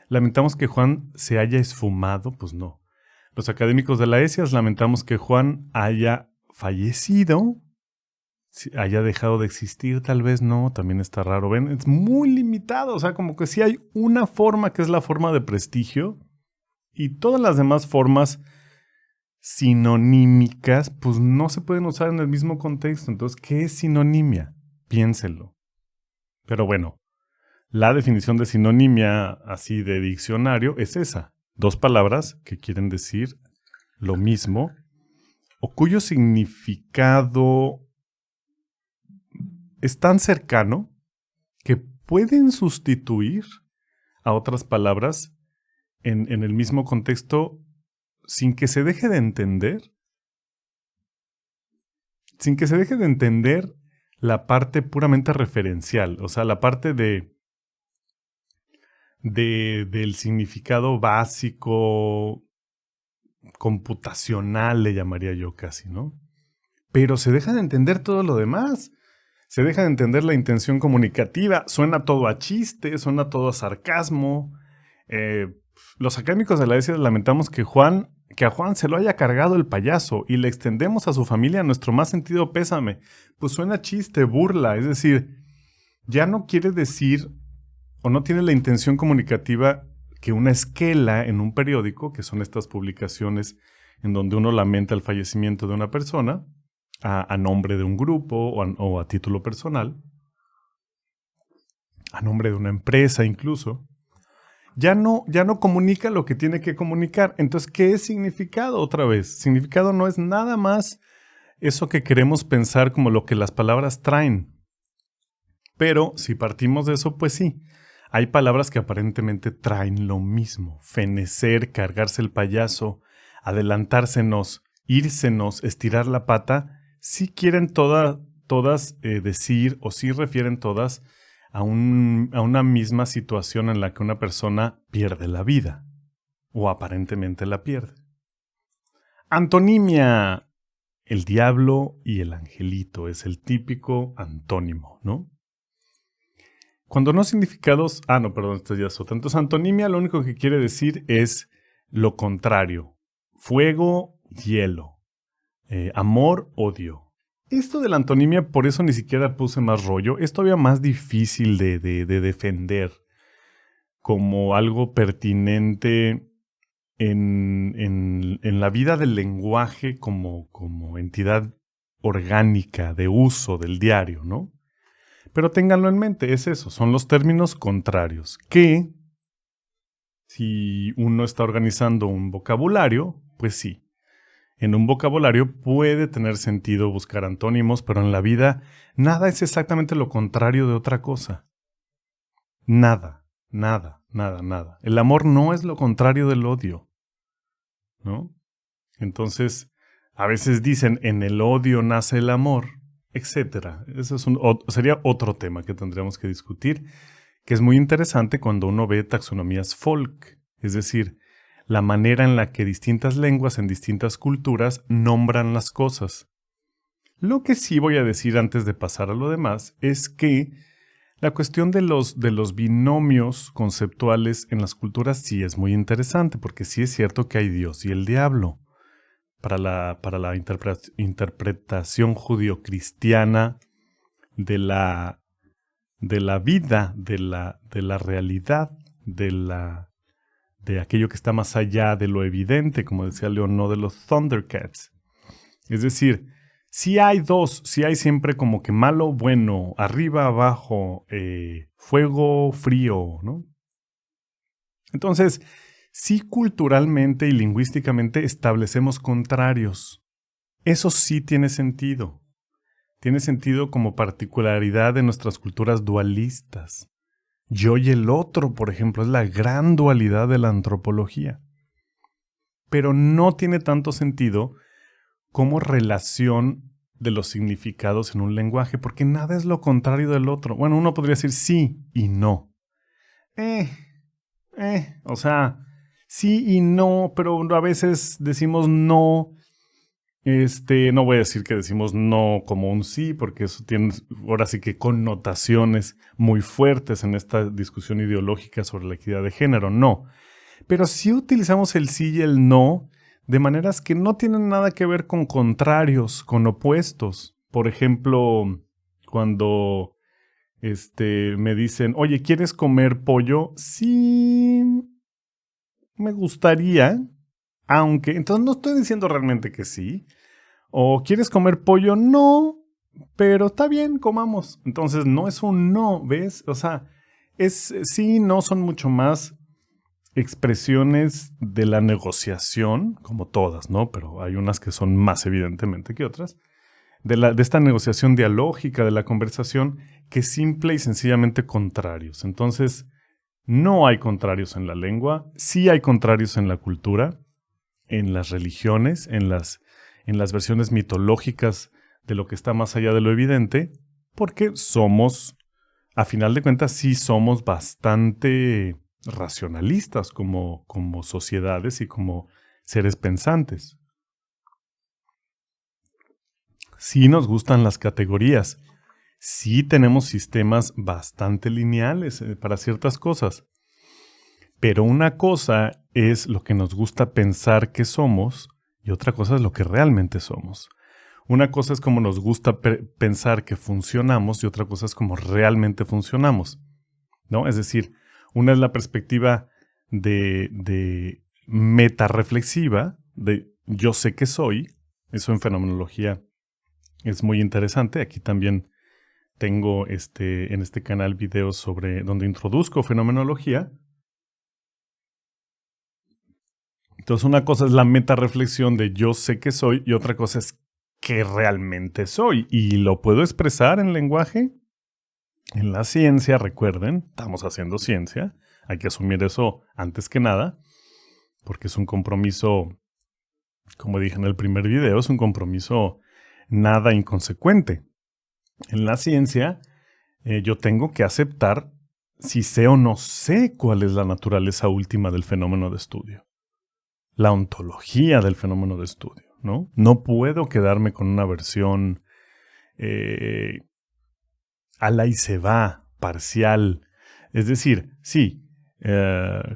Lamentamos que Juan se haya esfumado. Pues no. Los académicos de la ESIAS lamentamos que Juan haya fallecido, haya dejado de existir, tal vez no, también está raro. Ven, es muy limitado, o sea, como que sí hay una forma que es la forma de prestigio y todas las demás formas sinonímicas, pues no se pueden usar en el mismo contexto. Entonces, ¿qué es sinonimia? Piénsenlo. Pero bueno, la definición de sinonimia, así de diccionario, es esa. Dos palabras que quieren decir lo mismo o cuyo significado es tan cercano que pueden sustituir a otras palabras en el mismo contexto sin que se deje de entender. Sin que se deje de entender la parte puramente referencial, o sea, la parte del significado básico, computacional, le llamaría yo casi, ¿no? Pero se deja de entender todo lo demás. Se deja de entender la intención comunicativa, suena todo a chiste, suena todo a sarcasmo. Los académicos de la ESI lamentamos que a Juan se lo haya cargado el payaso y le extendemos a su familia nuestro más sentido pésame. Pues suena chiste, burla, es decir, ya no quiere decir o no tiene la intención comunicativa que una esquela en un periódico, que son estas publicaciones en donde uno lamenta el fallecimiento de una persona, a nombre de un grupo o a título personal, a nombre de una empresa incluso, ya no comunica lo que tiene que comunicar. Entonces, ¿qué es significado otra vez? Significado no es nada más eso que queremos pensar como lo que las palabras traen. Pero si partimos de eso, pues sí, hay palabras que aparentemente traen lo mismo. Fenecer, cargarse el payaso, adelantársenos, írsenos, estirar la pata, sí quieren todas decir o sí refieren todas a una misma situación en la que una persona pierde la vida o aparentemente la pierde. Antonimia. El diablo y el angelito es el típico antónimo, ¿no? Cuando no significados... no, perdón, esto ya es otra. Entonces, antonimia lo único que quiere decir es lo contrario. Fuego, hielo. Amor, odio. Esto de la antonimia, por eso ni siquiera puse más rollo. Es todavía más difícil de defender como algo pertinente en la vida del lenguaje como entidad orgánica de uso del diario, ¿no? Pero ténganlo en mente, es eso, son los términos contrarios, que si uno está organizando un vocabulario, pues sí, en un vocabulario puede tener sentido buscar antónimos, pero en la vida nada es exactamente lo contrario de otra cosa. Nada, nada, nada, nada. El amor no es lo contrario del odio, ¿no? Entonces, a veces dicen, en el odio nace el amor, etcétera. Eso sería otro tema que tendríamos que discutir, que es muy interesante cuando uno ve taxonomías folk, es decir, la manera en la que distintas lenguas en distintas culturas nombran las cosas. Lo que sí voy a decir antes de pasar a lo demás es que la cuestión de los binomios conceptuales en las culturas sí es muy interesante, porque sí es cierto que hay Dios y el diablo. Para la interpretación judio-cristiana de la vida, de la realidad, de aquello que está más allá de lo evidente, como decía León, no de los Thundercats. Es decir, sí hay dos, sí hay siempre como que malo, bueno, arriba, abajo, fuego, frío, ¿no? Entonces, sí culturalmente y lingüísticamente establecemos contrarios. Eso sí tiene sentido. Tiene sentido como particularidad de nuestras culturas dualistas. Yo y el otro, por ejemplo, es la gran dualidad de la antropología. Pero no tiene tanto sentido como relación de los significados en un lenguaje, porque nada es lo contrario del otro. Bueno, uno podría decir sí y no. O sea, sí y no, pero a veces decimos no. No voy a decir que decimos no como un sí, porque eso tiene ahora sí que connotaciones muy fuertes en esta discusión ideológica sobre la equidad de género, no. Pero sí utilizamos el sí y el no de maneras que no tienen nada que ver con contrarios, con opuestos. Por ejemplo, cuando me dicen, oye, ¿quieres comer pollo? Sí, me gustaría, aunque... Entonces no estoy diciendo realmente que sí. ¿O quieres comer pollo? No, pero está bien, comamos. Entonces no es un no, ¿ves? O sea, sí, no son mucho más expresiones de la negociación, como todas, ¿no? Pero hay unas que son más evidentemente que otras. De esta negociación dialógica, de la conversación, que simple y sencillamente contrarios. Entonces, no hay contrarios en la lengua, sí hay contrarios en la cultura, en las religiones, en las versiones mitológicas de lo que está más allá de lo evidente, porque somos, a final de cuentas, sí somos bastante racionalistas como sociedades y como seres pensantes. Sí nos gustan las categorías, Sí tenemos sistemas bastante lineales para ciertas cosas. Pero una cosa es lo que nos gusta pensar que somos y otra cosa es lo que realmente somos. Una cosa es como nos gusta pensar que funcionamos y otra cosa es como realmente funcionamos, ¿no? Es decir, una es la perspectiva de metarreflexiva, de yo sé que soy. Eso en fenomenología es muy interesante. Aquí también tengo en este canal videos sobre donde introduzco fenomenología. Entonces una cosa es la metarreflexión de yo sé que soy y otra cosa es que realmente soy. Y lo puedo expresar en lenguaje. En la ciencia, recuerden, estamos haciendo ciencia. Hay que asumir eso antes que nada, porque es un compromiso, como dije en el primer video, es un compromiso nada inconsecuente. En la ciencia, yo tengo que aceptar si sé o no sé cuál es la naturaleza última del fenómeno de estudio. La ontología del fenómeno de estudio, ¿no? No puedo quedarme con una versión a la y se va, parcial. Es decir, sí,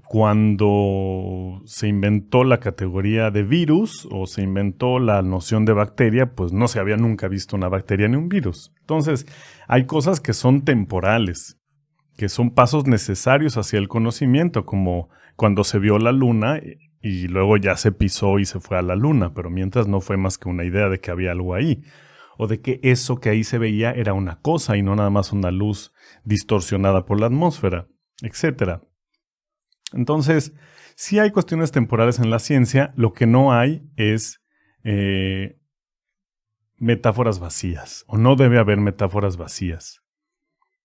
cuando se inventó la categoría de virus o se inventó la noción de bacteria, pues no se había nunca visto una bacteria ni un virus. Entonces, hay cosas que son temporales, que son pasos necesarios hacia el conocimiento, como cuando se vio la luna y luego ya se pisó y se fue a la luna, pero mientras no fue más que una idea de que había algo ahí, o de que eso que ahí se veía era una cosa y no nada más una luz distorsionada por la atmósfera, etc. Entonces, sí hay cuestiones temporales en la ciencia, lo que no hay es metáforas vacías, o no debe haber metáforas vacías,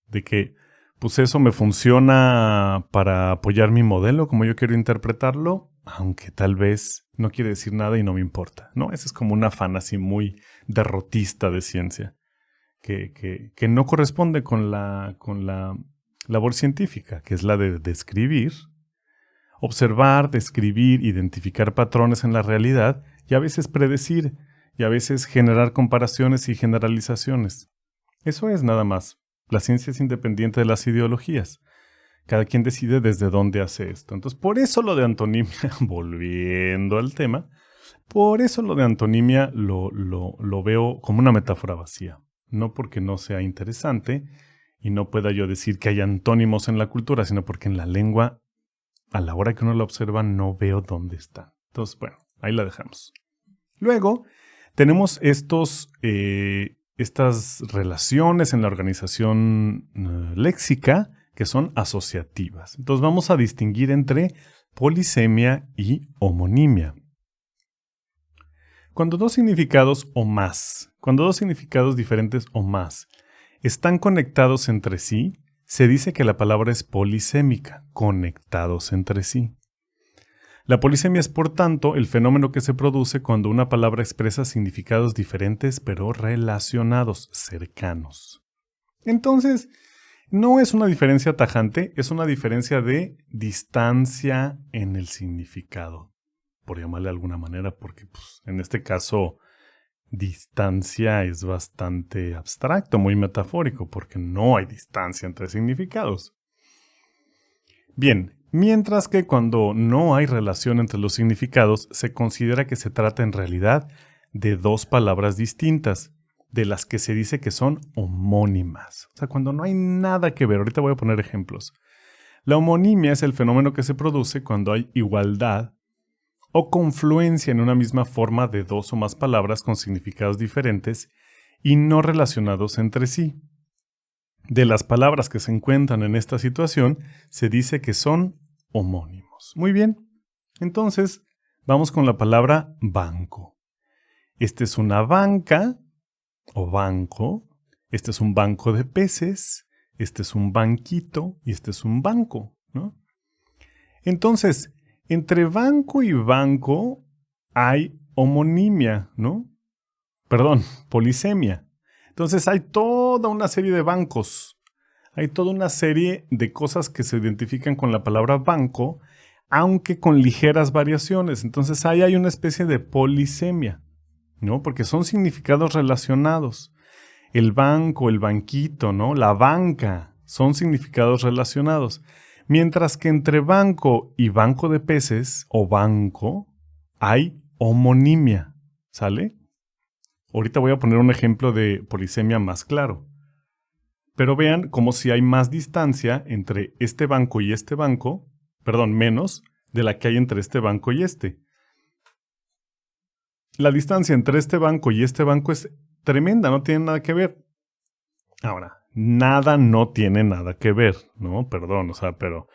de que pues eso me funciona para apoyar mi modelo como yo quiero interpretarlo, aunque tal vez no quiere decir nada y no me importa, ¿no? Ese es como un afán así muy derrotista de ciencia, que no corresponde con la labor científica, que es la de describir, observar, describir, identificar patrones en la realidad y a veces predecir y a veces generar comparaciones y generalizaciones. Eso es nada más. La ciencia es independiente de las ideologías. Cada quien decide desde dónde hace esto. Entonces, por eso lo de antonimia, volviendo al tema, por eso lo de antonimia lo veo como una metáfora vacía. No porque no sea interesante y no pueda yo decir que hay antónimos en la cultura, sino porque en la lengua, a la hora que uno la observa, no veo dónde está. Entonces, bueno, ahí la dejamos. Luego, tenemos estas relaciones en la organización léxica que son asociativas. Entonces vamos a distinguir entre polisemia y homonimia. Cuando dos significados o más, cuando dos significados diferentes o más están conectados entre sí, se dice que la palabra es polisémica, conectados entre sí. La polisemia es, por tanto, el fenómeno que se produce cuando una palabra expresa significados diferentes pero relacionados, cercanos. Entonces, no es una diferencia tajante, es una diferencia de distancia en el significado, por llamarle de alguna manera, porque pues, en este caso distancia es bastante abstracto, muy metafórico, porque no hay distancia entre significados. Bien, mientras que cuando no hay relación entre los significados, se considera que se trata en realidad de dos palabras distintas, de las que se dice que son homónimas. O sea, cuando no hay nada que ver. Ahorita voy a poner ejemplos. La homonimia es el fenómeno que se produce cuando hay igualdad o confluencia en una misma forma de dos o más palabras con significados diferentes y no relacionados entre sí. De las palabras que se encuentran en esta situación, se dice que son homónimos. Muy bien. Entonces, vamos con la palabra banco. Esta es una banca o banco. Este es un banco de peces. Este es un banquito y este es un banco, ¿no? Entonces, entre banco y banco hay homonimia, ¿no? Perdón, polisemia. Entonces hay toda una serie de bancos. Hay toda una serie de cosas que se identifican con la palabra banco, aunque con ligeras variaciones. Entonces ahí hay una especie de polisemia, ¿no? Porque son significados relacionados. el banco, el banquito, ¿no? La banca, son significados relacionados. Mientras que entre banco y banco de peces o banco hay homonimia, ¿sale? Ahorita voy a poner un ejemplo de polisemia más claro. Pero vean como si hay más distancia entre este banco y este banco, perdón, menos de la que hay entre este banco y este. La distancia entre este banco y este banco es tremenda, no tiene nada que ver. Ahora, nada no tiene nada que ver, ¿no? Perdón, o sea, pero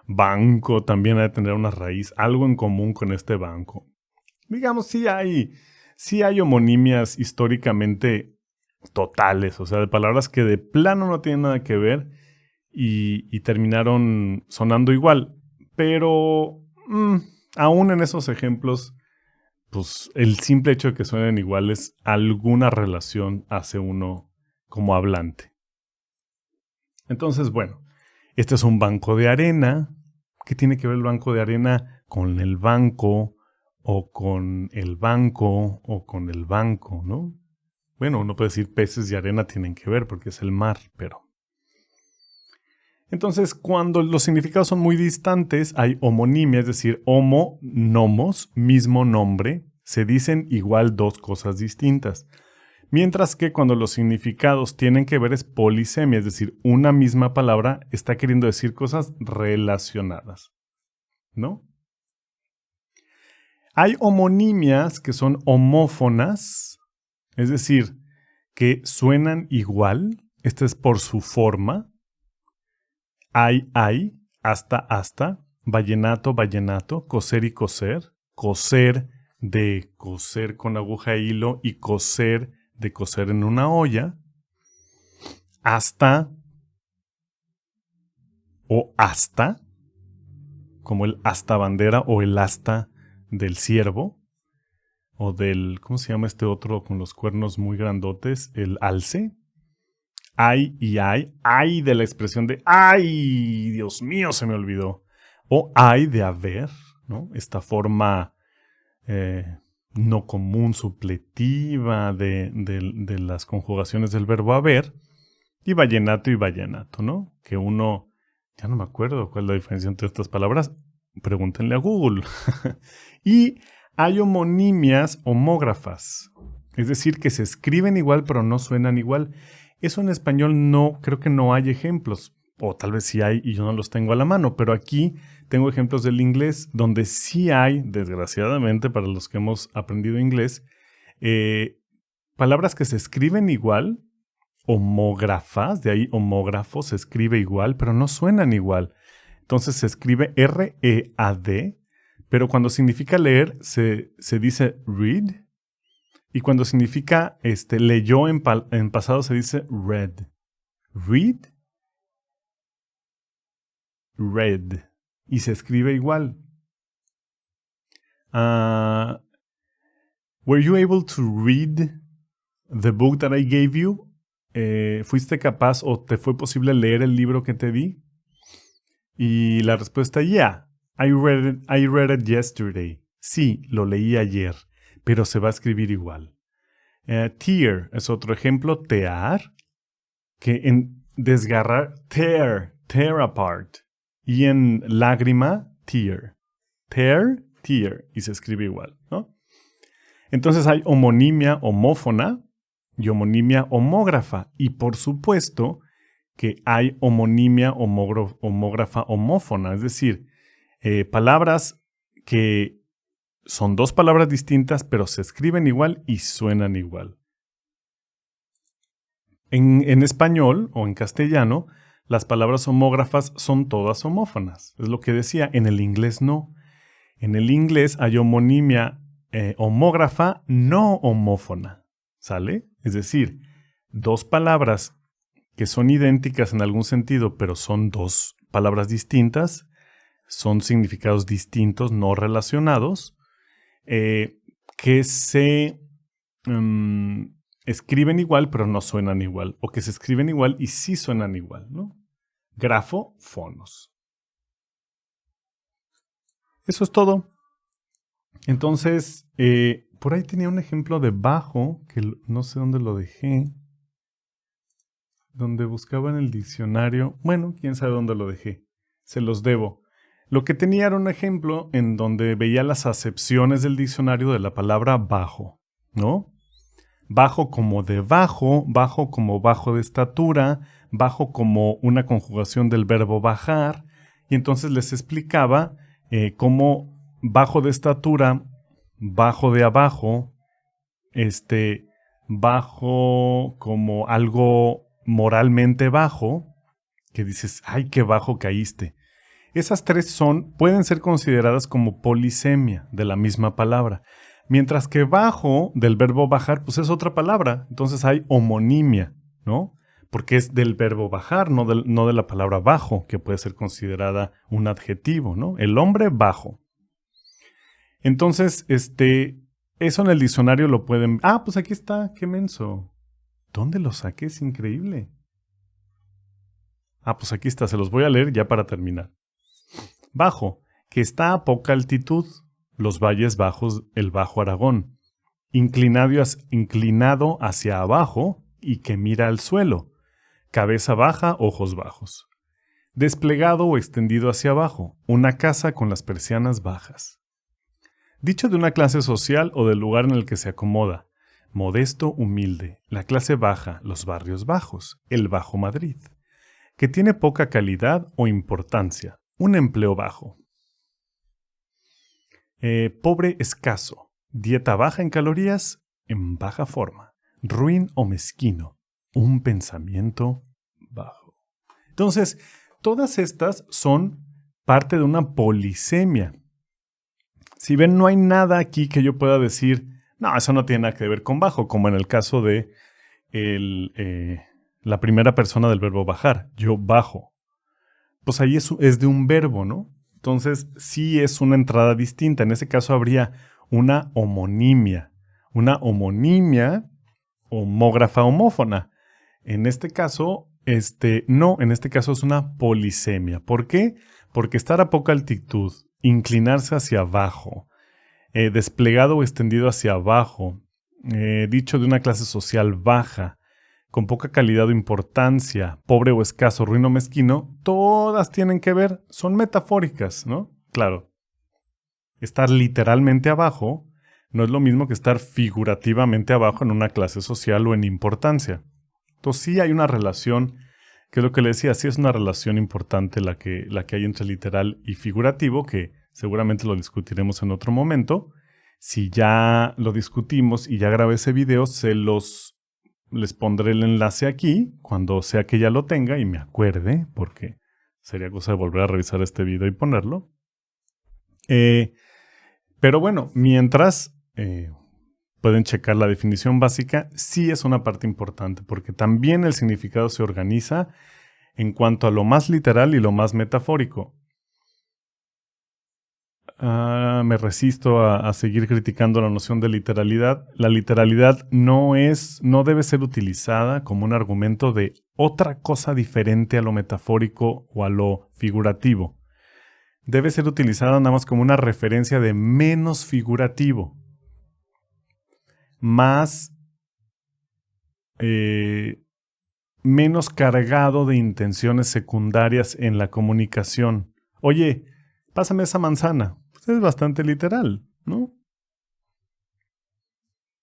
banco también ha de tener una raíz, algo en común con este banco. Digamos, sí hay homonimias históricamente totales, o sea, de palabras que de plano no tienen nada que ver y terminaron sonando igual. Pero aún en esos ejemplos, pues el simple hecho de que suenen iguales, alguna relación hace uno como hablante. Entonces, bueno, este es un banco de arena. ¿Qué tiene que ver el banco de arena con el banco o con el banco o con el banco, no? Bueno, uno puede decir peces y arena tienen que ver porque es el mar, pero... Entonces, cuando los significados son muy distantes, hay homonimia, es decir, homo, nomos, mismo nombre, se dicen igual dos cosas distintas. Mientras que cuando los significados tienen que ver es polisemia, es decir, una misma palabra está queriendo decir cosas relacionadas, ¿no? Hay homonimias que son homófonas, es decir, que suenan igual, esta es por su forma. Hay, hasta, vallenato, vallenato, coser y coser, coser de coser con aguja e hilo y coser de coser en una olla, hasta o hasta, como el asta bandera o el asta del ciervo, o del, ¿cómo se llama este otro con los cuernos muy grandotes? El alce. Hay y hay de la expresión de ay, Dios mío, se me olvidó. O hay de haber, ¿no? Esta forma no común, supletiva de las conjugaciones del verbo haber. Y vallenato, ¿no? Que uno, ya no me acuerdo cuál es la diferencia entre estas palabras. Pregúntenle a Google. Y hay homonimias homógrafas. Es decir, que se escriben igual pero no suenan igual. Eso en español no, creo que no hay ejemplos. O tal vez sí hay y yo no los tengo a la mano. Pero aquí tengo ejemplos del inglés donde sí hay, desgraciadamente para los que hemos aprendido inglés, palabras que se escriben igual, homógrafas, de ahí homógrafo, se escribe igual, pero no suenan igual. Entonces se escribe R-E-A-D, pero cuando significa leer se dice read, y cuando significa leyó en pasado se dice read. Read, read, y se escribe igual. Were you able to read the book that I gave you? ¿Fuiste capaz o te fue posible leer el libro que te di? Y la respuesta, yeah, I read it yesterday. Sí, lo leí ayer, pero se va a escribir igual. Tear es otro ejemplo, tear, que en desgarrar, tear apart. Y en lágrima, tear. Tear, y se escribe igual, ¿no? Entonces hay homonimia homófona y homonimia homógrafa. Y por supuesto que hay homonimia homógrafa homófona, es decir, palabras que son dos palabras distintas, pero se escriben igual y suenan igual. En español o en castellano, las palabras homógrafas son todas homófonas. Es lo que decía, en el inglés no. En el inglés hay homonimia homógrafa no homófona, ¿sale? Es decir, dos palabras que son idénticas en algún sentido, pero son dos palabras distintas, son significados distintos, no relacionados, que se escriben igual, pero no suenan igual, o que se escriben igual y sí suenan igual, ¿no? Grafo, fonos. Eso es todo. Entonces, por ahí tenía un ejemplo de bajo, que no sé dónde lo dejé. donde buscaba en el diccionario. Bueno, quién sabe dónde lo dejé. Se los debo. Lo que tenía era un ejemplo en donde veía las acepciones del diccionario de la palabra bajo, ¿no? Bajo como de bajo como bajo de estatura, bajo como una conjugación del verbo bajar. Y entonces les explicaba cómo bajo de estatura, bajo de abajo, bajo como algo moralmente bajo, que dices, ay, qué bajo caíste. Esas tres pueden ser consideradas como polisemia de la misma palabra. Mientras que bajo, del verbo bajar, pues es otra palabra. Entonces hay homonimia, ¿no? Porque es del verbo bajar, no de la palabra bajo, que puede ser considerada un adjetivo, ¿no? El hombre bajo. Entonces, eso en el diccionario lo pueden... Ah, pues aquí está, qué menso. ¿Dónde lo saqué? Es increíble. Ah, pues aquí está, se los voy a leer ya para terminar. Bajo, que está a poca altitud, los valles bajos, el Bajo Aragón. Inclinado hacia abajo y que mira al suelo. Cabeza baja, ojos bajos. Desplegado o extendido hacia abajo, una casa con las persianas bajas. Dicho de una clase social o del lugar en el que se acomoda. Modesto, humilde, la clase baja, los barrios bajos, el Bajo Madrid. Que tiene poca calidad o importancia, un empleo bajo. Pobre escaso, dieta baja en calorías, en baja forma, ruin o mezquino, un pensamiento bajo. Entonces, todas estas son parte de una polisemia. Si ven, no hay nada aquí que yo pueda decir, no, eso no tiene nada que ver con bajo, como en el caso de la primera persona del verbo bajar, yo bajo. Pues ahí es de un verbo, ¿no? Entonces, sí es una entrada distinta. En ese caso habría una homonimia. Una homonimia homógrafa homófona. En este caso, no, en este caso es una polisemia. ¿Por qué? Porque estar a poca altitud, inclinarse hacia abajo, desplegado o extendido hacia abajo, dicho de una clase social baja, con poca calidad o importancia, pobre o escaso, ruin o mezquino, todas tienen que ver, son metafóricas, ¿no? Claro, estar literalmente abajo no es lo mismo que estar figurativamente abajo en una clase social o en importancia. Entonces sí hay una relación, que es lo que le decía, sí es una relación importante la que hay entre literal y figurativo, que seguramente lo discutiremos en otro momento. Si ya lo discutimos y ya grabé ese video, les pondré el enlace aquí, cuando sea que ya lo tenga y me acuerde, porque sería cosa de volver a revisar este video y ponerlo. Pero bueno, mientras pueden checar la definición básica, sí es una parte importante, porque también el significado se organiza en cuanto a lo más literal y lo más metafórico. Me resisto a seguir criticando la noción de literalidad. La literalidad no debe ser utilizada como un argumento de otra cosa diferente a lo metafórico o a lo figurativo. Debe ser utilizada nada más como una referencia de menos figurativo, más menos cargado de intenciones secundarias en la comunicación. Oye, pásame esa manzana. Es bastante literal, ¿no?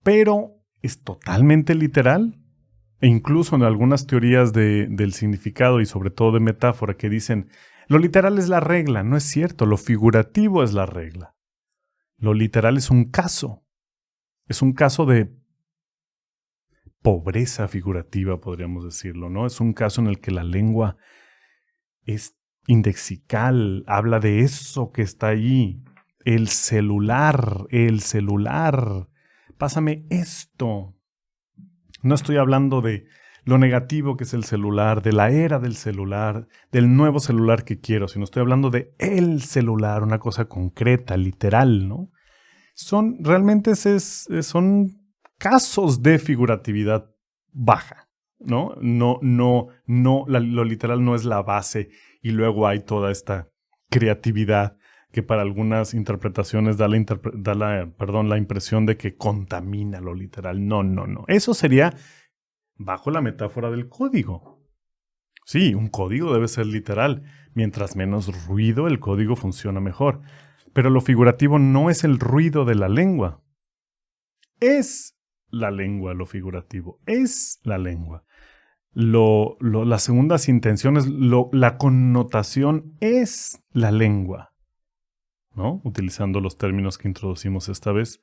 Pero es totalmente literal. E incluso en algunas teorías del significado y sobre todo de metáfora que dicen, lo literal es la regla. No es cierto, lo figurativo es la regla. Lo literal es un caso. Es un caso de pobreza figurativa, podríamos decirlo, ¿no? Es un caso en el que la lengua es indexical, habla de eso que está ahí. El celular. Pásame esto. No estoy hablando de lo negativo que es el celular, de la era del celular, del nuevo celular que quiero, sino estoy hablando de el celular, una cosa concreta, literal, ¿no? Realmente son casos de figuratividad baja, ¿no? Lo literal no es la base y luego hay toda esta creatividad que para algunas interpretaciones da la impresión de que contamina lo literal. No. Eso sería bajo la metáfora del código. Sí, un código debe ser literal. Mientras menos ruido, el código funciona mejor. Pero lo figurativo no es el ruido de la lengua. Es la lengua lo figurativo. Es la lengua. Las segundas intenciones, la connotación es la lengua, ¿no? Utilizando los términos que introducimos esta vez.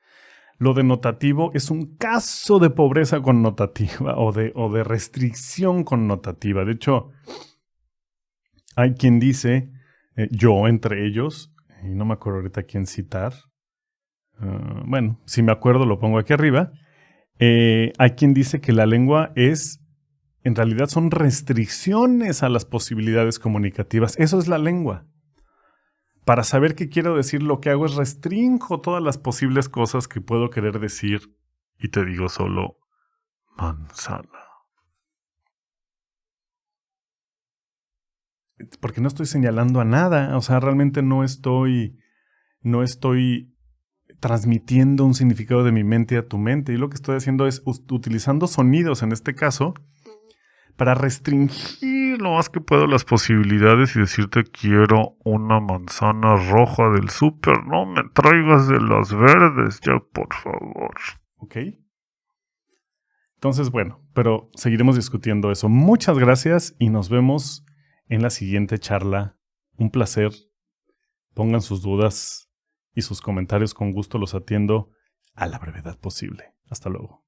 Lo denotativo es un caso de pobreza connotativa o de restricción connotativa. De hecho, hay quien dice, yo entre ellos, y no me acuerdo ahorita quién citar, bueno, si me acuerdo lo pongo aquí arriba, hay quien dice que la lengua en realidad son restricciones a las posibilidades comunicativas. Eso es la lengua. Para saber qué quiero decir, lo que hago es restringo todas las posibles cosas que puedo querer decir y te digo solo manzana. Porque no estoy señalando a nada, o sea, realmente no estoy transmitiendo un significado de mi mente a tu mente. Y lo que estoy haciendo es utilizando sonidos, en este caso, para restringir lo más que puedo las posibilidades y decirte quiero una manzana roja del súper, no me traigas de las verdes ya, por favor. ¿Ok? Entonces, bueno, pero seguiremos discutiendo eso. Muchas gracias y nos vemos en la siguiente charla. Un placer. Pongan sus dudas y sus comentarios, con gusto los atiendo a la brevedad posible. Hasta luego.